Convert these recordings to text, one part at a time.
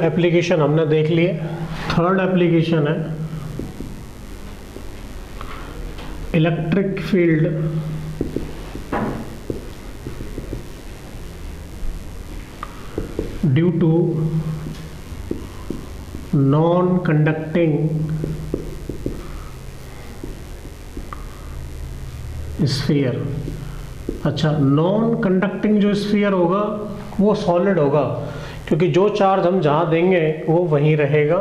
Application हमने देख लिए। थर्ड एप्लीकेशन है electric field due to non conducting sphere. अच्छा, नॉन कंडक्टिंग जो स्फीयर होगा वो सॉलिड होगा, क्योंकि जो चार्ज हम जहाँ देंगे वो वहीं रहेगा।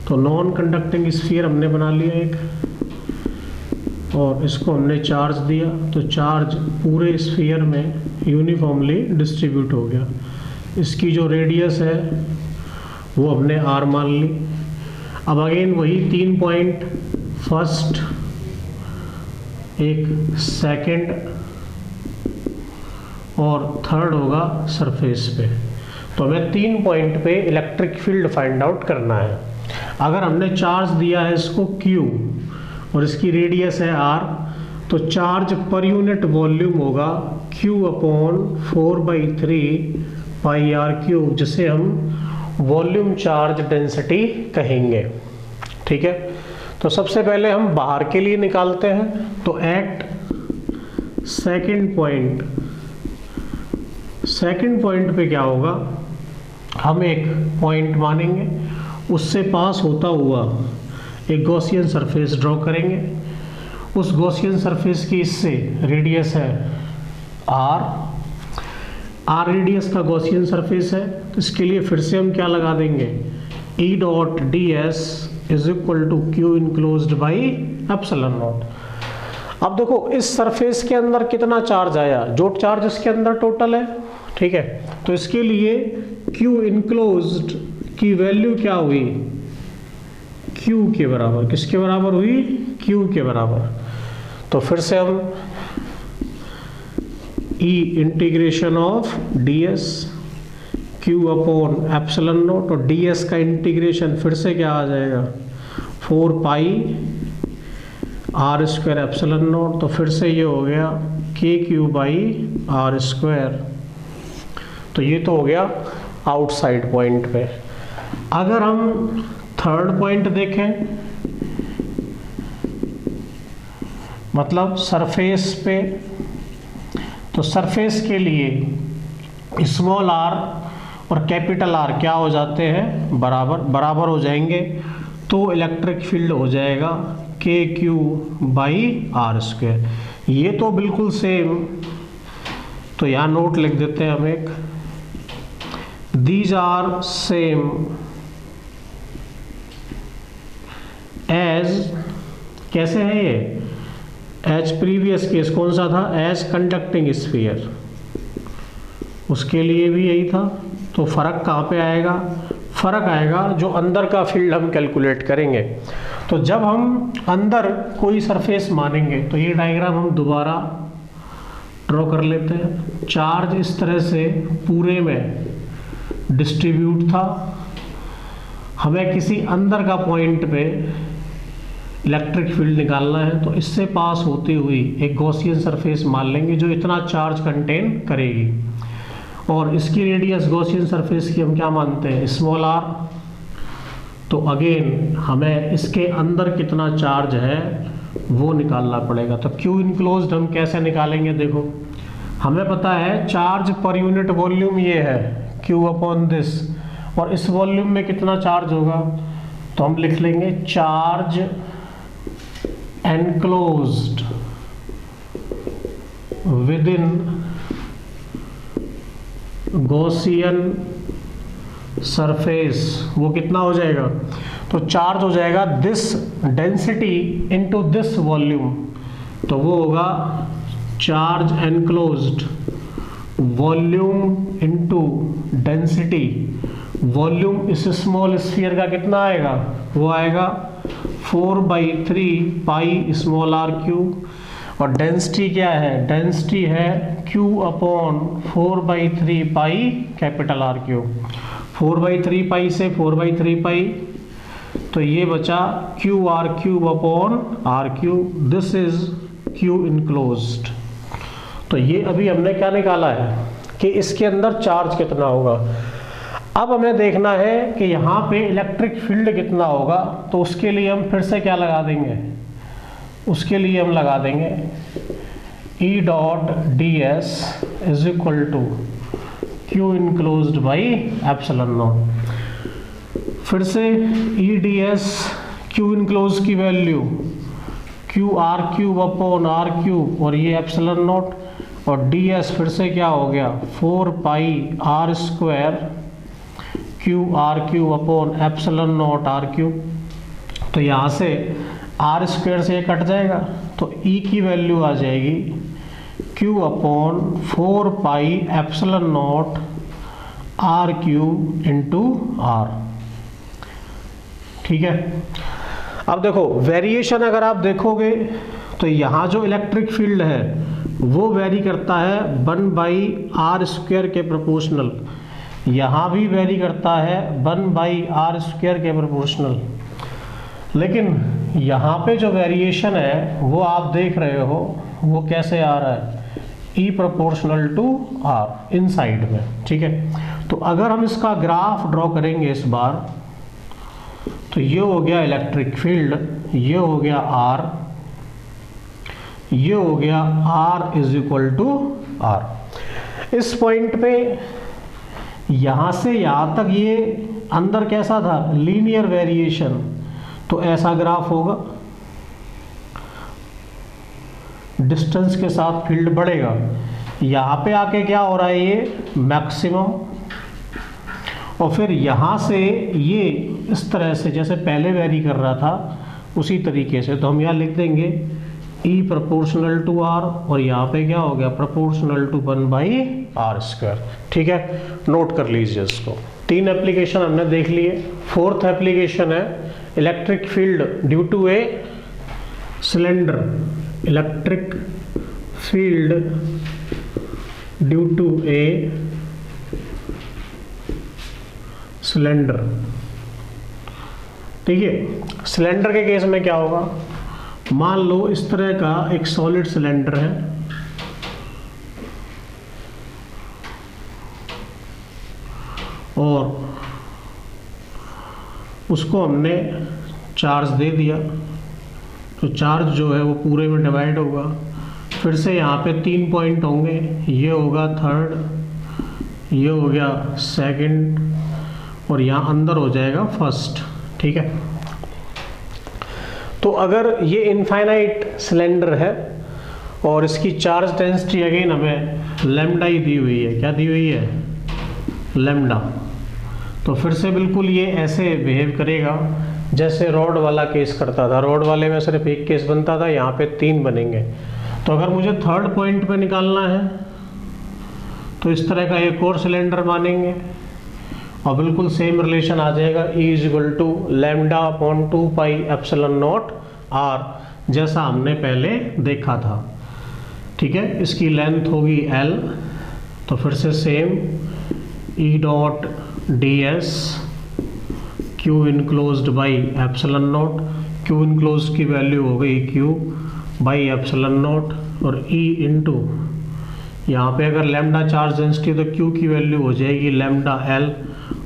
तो नॉन कंडक्टिंग स्फीयर हमने बना लिया एक, और इसको हमने चार्ज दिया तो चार्ज पूरे स्फीयर में यूनिफॉर्मली डिस्ट्रीब्यूट हो गया। इसकी जो रेडियस है वो हमने r मान ली। अब अगेन वही 3 पॉइंट, फर्स्ट, एक सेकंड और थर्ड होगा सरफेस पे। तो हमें 3 पॉइंट पे इलेक्ट्रिक फील्ड फाइंड आउट करना है। अगर हमने चार्ज दिया है इसको Q और इसकी रेडियस है r, तो चार्ज पर यूनिट वॉल्यूम होगा Q/4/3 पाई r क्यूब, जिसे हम वॉल्यूम चार्ज डेंसिटी कहेंगे। ठीक है, तो सबसे पहले हम बाहर के लिए निकालते हैं। तो एट सेकंड पॉइंट पे क्या होगा, हम एक पॉइंट मानेंगे, उससे पास होता हुआ एक गॉसियन सरफेस ड्रॉ करेंगे। उस गॉसियन सरफेस की इससे रेडियस है r रेडियस का गॉसियन सरफेस है, तो इसके लिए फिर से हम क्या लगा देंगे, E dot ds is equal to Q enclosed by epsilon naught. अब देखो इस सरफेस के अंदर कितना चार्ज आया, जो चार्ज इसके अंदर टोटल है। ठीक है, तो इसके लिए Q इनक्लोज्ड की वैल्यू क्या हुई, Q के बराबर। किसके बराबर हुई, Q के बराबर। तो फिर से हम E integration of ds Q upon epsilon naught, और ds का इंटीग्रेशन फिर से क्या आ जाएगा, 4 पाई r स्क्वायर एप्सिलॉन नॉट। तो फिर से ये हो गया KQ बाई r स्क्वायर। तो ये तो हो गया आउटसाइड पॉइंट पे। अगर हम थर्ड पॉइंट देखें, मतलब सरफेस पे, तो सरफेस के लिए स्मॉल r और कैपिटल R क्या हो जाते हैं, बराबर हो जाएंगे। तो इलेक्ट्रिक फील्ड हो जाएगा KQ बाई r स्क्वायर। ये तो बिल्कुल सेम, तो यहाँ नोट लिख देते हैं हम एक, दीज आर सेम एज, कैसे है ये, एज प्रीवियस केस कौन सा था, एज कंडक्टिंग स्फीयर, उसके लिए भी यही था। तो फर्क कहाँ पे आएगा, फर्क आएगा जो अंदर का फील्ड हम कैलकुलेट करेंगे। तो जब हम अंदर कोई सरफेस मानेंगे, तो ये डायग्राम हम दोबारा ड्रॉ कर लेते हैं। चार्ज इस तरह से पूरे में डिस्ट्रीब्यूट था, हमें किसी अंदर का पॉइंट पे इलेक्ट्रिक फील्ड निकालना है। तो इससे पास होती हुई एक गॉसियन सरफेस मान लेंगे जो इतना चार्ज कंटेन करेगी, और इसकी रेडियस गॉसियन सरफेस की हम क्या मानते हैं, स्मॉल r। तो अगेन हमें इसके अंदर कितना चार्ज है वो निकालना पड़ेगा। तो Q इनक्लोज्ड हम कैसे निकालेंगे, देखो हमें पता है चार्ज पर यूनिट वॉल्यूम ये है Q अपॉन दिस, और इस वॉल्यूम में कितना चार्ज होगा, तो हम लिख लेंगे charge enclosed with in Gaussian surface, वो कितना हो जाएगा, तो चार्ज हो जाएगा this density into this volume, तो वो होगा charge enclosed volume into density. Volume इस स्मॉल स्फीयर का कितना आएगा, वो आएगा 4/3 पाई स्मॉल r क्यूब, और डेंसिटी क्या है, डेंसिटी है Q upon 4/3 pi capital R cube. 4/3 पाई से 4/3 पाई, तो ये बचा QR cube upon R cube, this is Q enclosed. तो ये अभी हमने क्या निकाला है कि इसके अंदर चार्ज कितना होगा। अब हमें देखना है कि यहाँ पे इलेक्ट्रिक फील्ड कितना होगा, तो उसके लिए हम फिर से क्या लगा देंगे, उसके लिए हम लगा देंगे E dot D S is equal to Q enclosed by epsilon naught. फिर से E D S Q enclose की value Q R cube upon R cube और ये एप्सिलॉन नॉट, और डी एस फिर से क्या हो गया 4 pi R square Q R cube upon epsilon naught R cube. तो यहाँ से आर स्क्वायर से ये कट जाएगा, तो E की वैल्यू आ जाएगी Q upon 4 pi epsilon naught R cube into R. ठीक है, अब देखो वेरिएशन अगर आप देखोगे तो यहाँ जो इलेक्ट्रिक फील्ड है वो वेरी करता है 1 बाई आर स्क्वायर के प्रोपोर्शनल, यहाँ भी वेरी करता है 1 बाई आर स्क्वायर के प्रोपोर्शनल। लेकिन यहाँ पे जो वेरिएशन है वो आप देख रहे हो वो कैसे आ रहा है, E proportional to R inside में। ठीक है, तो अगर हम इसका ग्राफ ड्रॉ करेंगे इस बार, तो ये हो गया इलेक्ट्रिक फील्ड, ये हो गया R, ये हो गया R is equal to R। इस पॉइंट पे यहाँ से यहाँ तक ये अंदर कैसा था, लीनियर वेरिएशन, तो ऐसा ग्राफ होगा, डिस्टेंस के साथ फील्ड बढ़ेगा। यहाँ पे आके क्या हो रहा है, ये मैक्सिमम, और फिर यहाँ से ये इस तरह से जैसे पहले वेरी कर रहा था उसी तरीके से, तो हम यहाँ लिख देंगे E प्रोपोर्शनल टू R, और यहाँ पे क्या हो गया proportional to 1 by R square. ठीक है, नोट कर लीजिए इसको। 3 एप्लीकेशन हमने देख लिए। 4th एप्लीकेशन है electric field due to a cylinder, electric field due to a cylinder. ठीक है, सिलेंडर के केस में क्या होगा, मान लो इस तरह का एक सॉलिड सिलेंडर है, और उसको हमने चार्ज दे दिया, तो चार्ज जो है वो पूरे में डिवाइड होगा। फिर से यहाँ पे 3 पॉइंट होंगे, ये होगा 3rd, ये हो गया 2nd, और यहाँ अंदर हो जाएगा 1st। ठीक है, तो अगर ये इनफाइनाइट सिलेंडर है और इसकी चार्ज डेंसिटी अगेन हमें लैम्डा ही दी हुई है, क्या दी हुई है, लैम्डा, तो फिर से बिल्कुल ये ऐसे बिहेव करेगा जैसे रॉड वाला केस करता था। रॉड वाले में सिर्फ एक केस बनता था, यहाँ पे 3 बनेंगे। तो अगर मुझे 3rd पॉइंट पे निकालना है तो इस तरह का एक और सिलेंडर मानेंगे, और बिल्कुल सेम रिलेशन आ जाएगा, E is equal to lambda upon 2 pi epsilon naught R, जैसा हमने पहले देखा था। ठीक है, इसकी लेंथ होगी L, तो फिर से same E dot D S Q enclosed by epsilon not, Q enclosed की वैल्यू हो गई क्यू बाई एप्सिलॉन नॉट, और E इंटू यहाँ पे अगर लैम्डा चार्ज डेंसिटी तो Q की वैल्यू हो जाएगी लैम्डा L,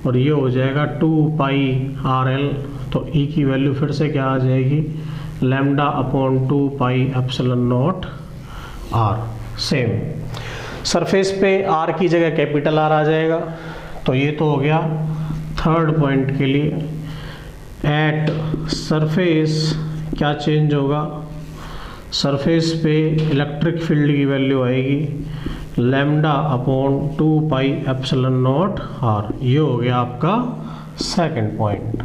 और ये हो जाएगा 2 पाई RL, तो E की वैल्यू फिर से क्या आ जाएगी lambda upon 2 pi epsilon naught R। Same surface पे R की जगह कैपिटल R आ जाएगा। तो ये तो हो गया 3rd पॉइंट के लिए। एट सरफेस क्या चेंज होगा, सरफेस पे इलेक्ट्रिक फील्ड की वैल्यू आएगी lambda upon 2 pi epsilon naught R। ये हो गया आपका 2nd पॉइंट।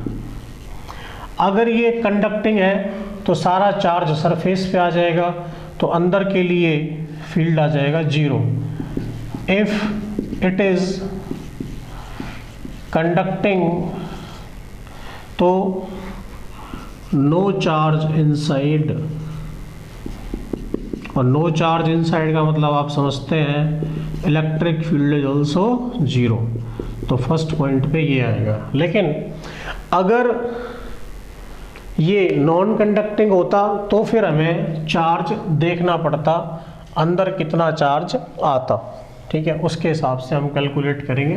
अगर ये कंडक्टिंग है तो सारा चार्ज सरफेस पे आ जाएगा, तो अंदर के लिए फील्ड आ जाएगा 0। इफ इट इज कंडक्टिंग तो नो चार्ज इनसाइड, और नो चार्ज इनसाइड का मतलब आप समझते हैं इलेक्ट्रिक फील्ड इज ऑल्सो 0। तो 1st पॉइंट पे ये आएगा। लेकिन अगर ये नॉन कंडक्टिंग होता तो फिर हमें चार्ज देखना पड़ता, अंदर कितना चार्ज आता। ठीक है, उसके हिसाब से हम कैलकुलेट करेंगे।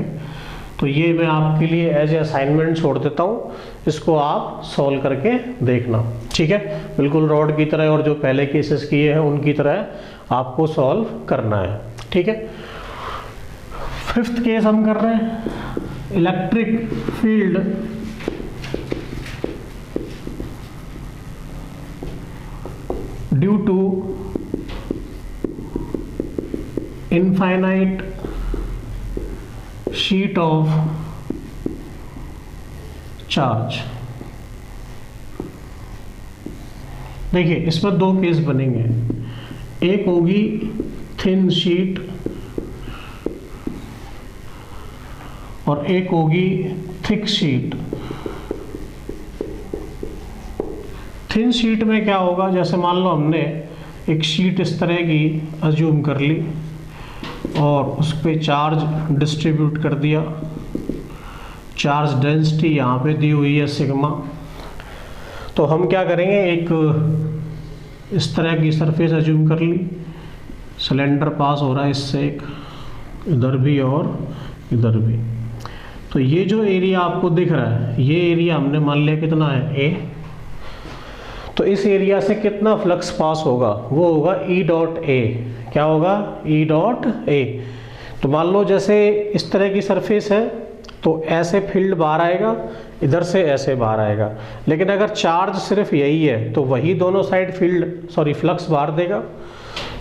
तो ये मैं आपके लिए एज ए असाइनमेंट छोड़ देता हूँ, इसको आप सॉल्व करके देखना, ठीक है। बिल्कुल रॉड की तरह और जो पहले केसेस किए हैं उनकी तरह आपको सॉल्व करना है, ठीक है। फिफ्थ केस हम कर रहे हैं, electric field due to infinite sheet of charge. देखिए इसमें दो केस बनेंगे, एक होगी थिन शीट और एक होगी थिक शीट। थिन शीट में क्या होगा, जैसे मान लो हमने एक शीट इस तरह की अज्यूम कर ली और उस पर चार्ज डिस्ट्रीब्यूट कर दिया, चार्ज डेंसिटी यहाँ पे दी हुई है सिग्मा। तो हम क्या करेंगे, एक इस तरह की सरफेस अज्यूम कर ली, सिलेंडर पास हो रहा है इससे, एक इधर भी और इधर भी। तो ये जो एरिया आपको दिख रहा है, ये एरिया हमने मान लिया कितना है, ए। तो इस एरिया से कितना फ्लक्स पास होगा, वो होगा ई डॉट ए। क्या होगा, ई डॉट ए। तो मान लो जैसे इस तरह की सरफेस है तो ऐसे फील्ड बाहर आएगा, इधर से ऐसे बाहर आएगा। लेकिन अगर चार्ज सिर्फ यही है तो वही दोनों साइड फ्लक्स बाहर देगा।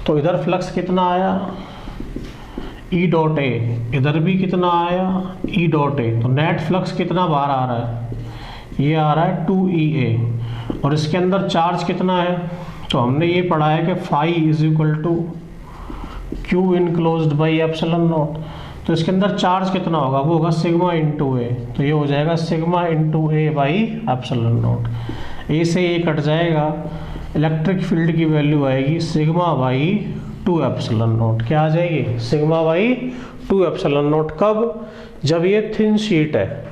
तो इधर फ्लक्स कितना आया, ई डॉट ए, इधर भी कितना आया, ई डॉट ए। तो नेट फ्लक्स कितना बाहर आ रहा है, ये आ रहा है 2EA। और इसके अंदर चार्ज कितना है, तो हमने ये पढ़ा है कि phi is equal to Q enclosed by epsilon naught. तो इसके अंदर चार्ज कितना होगा, वो होगा सिग्मा इंटू ए। तो ये हो जाएगा sigma into A by epsilon naught. A से ये कट जाएगा, इलेक्ट्रिक फील्ड की वैल्यू आएगी सिग्मा बाई 2 एप्सिलॉन नॉट। क्या आ जाएगी, सिग्मा बाई 2 एप्सिलॉन नॉट। कब, जब ये थिन शीट है।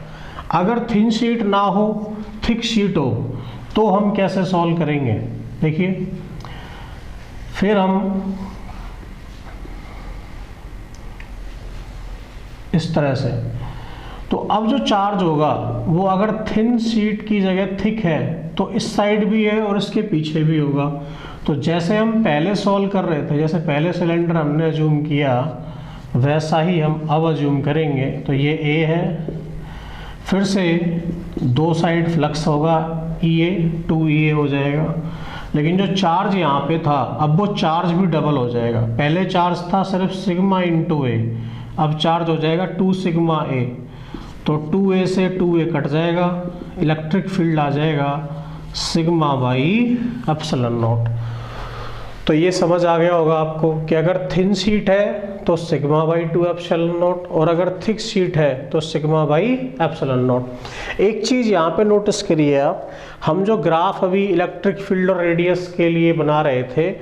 अगर थिन शीट ना हो, थिक शीट हो, तो हम कैसे सॉल्व करेंगे, देखिए। फिर हम इस तरह से, तो अब जो चार्ज होगा वो अगर थिन शीट की जगह थिक है तो इस साइड भी है और इसके पीछे भी होगा। तो जैसे हम पहले सॉल्व कर रहे थे, जैसे पहले सिलेंडर हमने अज्यूम किया, वैसा ही हम अब अज्यूम करेंगे। तो ये ए है, फिर से दो साइड फ्लक्स होगा, EA 2EA हो जाएगा। लेकिन जो चार्ज यहाँ पे था, अब वो चार्ज भी डबल हो जाएगा। पहले चार्ज था सिर्फ सिग्मा इंटू ए, अब चार्ज हो जाएगा 2 सिग्मा ए। तो 2A से 2A कट जाएगा, इलेक्ट्रिक फील्ड आ जाएगा सिग्मा बाई एप्सिलॉन नॉट। तो ये समझ आ गया होगा आपको कि अगर थिन शीट है तो सिग्मा बाई 2 एप्सिलॉन नॉट, और अगर थिक शीट है तो सिग्मा बाई एप्सिलॉन नॉट। एक चीज़ यहाँ पे नोटिस करिए आप, हम जो ग्राफ अभी इलेक्ट्रिक फील्ड और रेडियस के लिए बना रहे थे,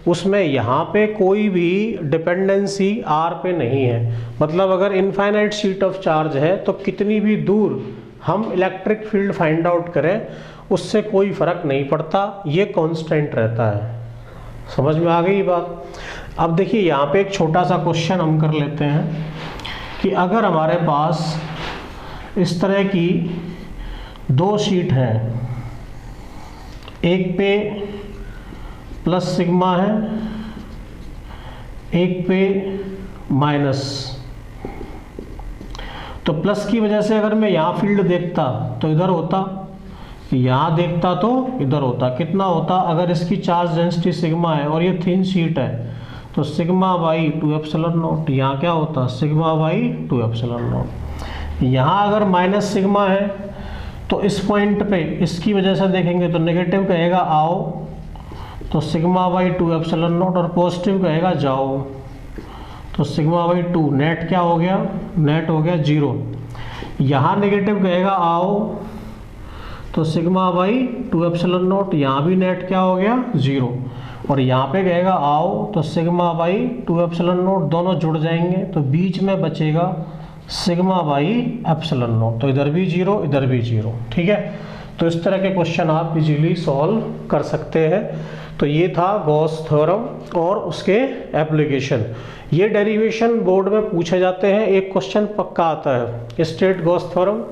उसमें यहाँ पे कोई भी डिपेंडेंसी R पे नहीं है। मतलब अगर इनफाइनाइट शीट ऑफ चार्ज है तो कितनी भी दूर हम इलेक्ट्रिक फील्ड फाइंड आउट करें, उससे कोई फर्क नहीं पड़ता, ये कांस्टेंट रहता है। समझ में आ गई बात। अब देखिए यहाँ पे एक छोटा सा क्वेश्चन हम कर लेते हैं कि अगर हमारे पास इस तरह की दो शीट हैं, एक पे प्लस सिग्मा है, एक पे माइनस। तो प्लस की वजह से अगर मैं यहाँ फील्ड देखता तो इधर होता, यहाँ देखता तो इधर होता। कितना होता, अगर इसकी चार्ज डेंसिटी सिग्मा है और ये थिन शीट है तो सिग्मा बाई 2 एप्सिलॉन नॉट। यहाँ क्या होता, सिग्मा बाई 2 एप्सिलॉन नॉट। यहाँ अगर माइनस सिग्मा है तो इस पॉइंट पे इसकी वजह से देखेंगे तो नेगेटिव कहेगा आओ, तो सिग्मा बाई 2 एप्सिलॉन नॉट, और पॉजिटिव कहेगा जाओ, तो सिग्मा बाई 2। नेट क्या हो गया, नेट हो गया 0। यहाँ नेगेटिव कहेगा आओ, तो सिग्मा बाई 2 एप्सिलॉन नॉट, यहाँ भी नेट क्या हो गया 0। और यहाँ पे कहेगा आओ, तो सिग्मा बाई 2 एप्सिलॉन नॉट, दोनों जुड़ जाएंगे तो बीच में बचेगा सिग्मा बाई एप्सिलॉन नॉट। तो इधर भी 0, इधर भी 0, ठीक है। तो इस तरह के क्वेश्चन आप इजीली सॉल्व कर सकते हैं। तो ये था गॉस थ्योरम और उसके एप्लीकेशन। ये डेरिवेशन बोर्ड में पूछे जाते हैं, एक क्वेश्चन पक्का आता है स्ट्रेट गॉस थ्योरम,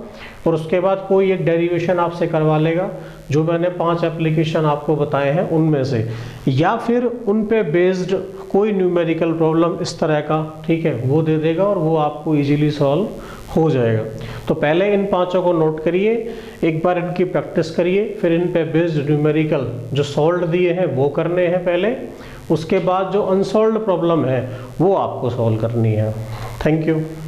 और उसके बाद कोई एक डेरिवेशन आपसे करवा लेगा जो मैंने 5 एप्लीकेशन आपको बताए हैं उनमें से, या फिर उन पे बेस्ड कोई न्यूमेरिकल प्रॉब्लम इस तरह का, ठीक है, वो दे देगा और वो आपको इजीली सॉल्व हो जाएगा। तो पहले इन 5 को नोट करिए, एक बार इनकी प्रैक्टिस करिए, फिर इन पे बेस्ड न्यूमेरिकल जो सॉल्व दिए हैं वो करने हैं पहले, उसके बाद जो अनसॉल्व्ड प्रॉब्लम है वो आपको सॉल्व करनी है। Thank you.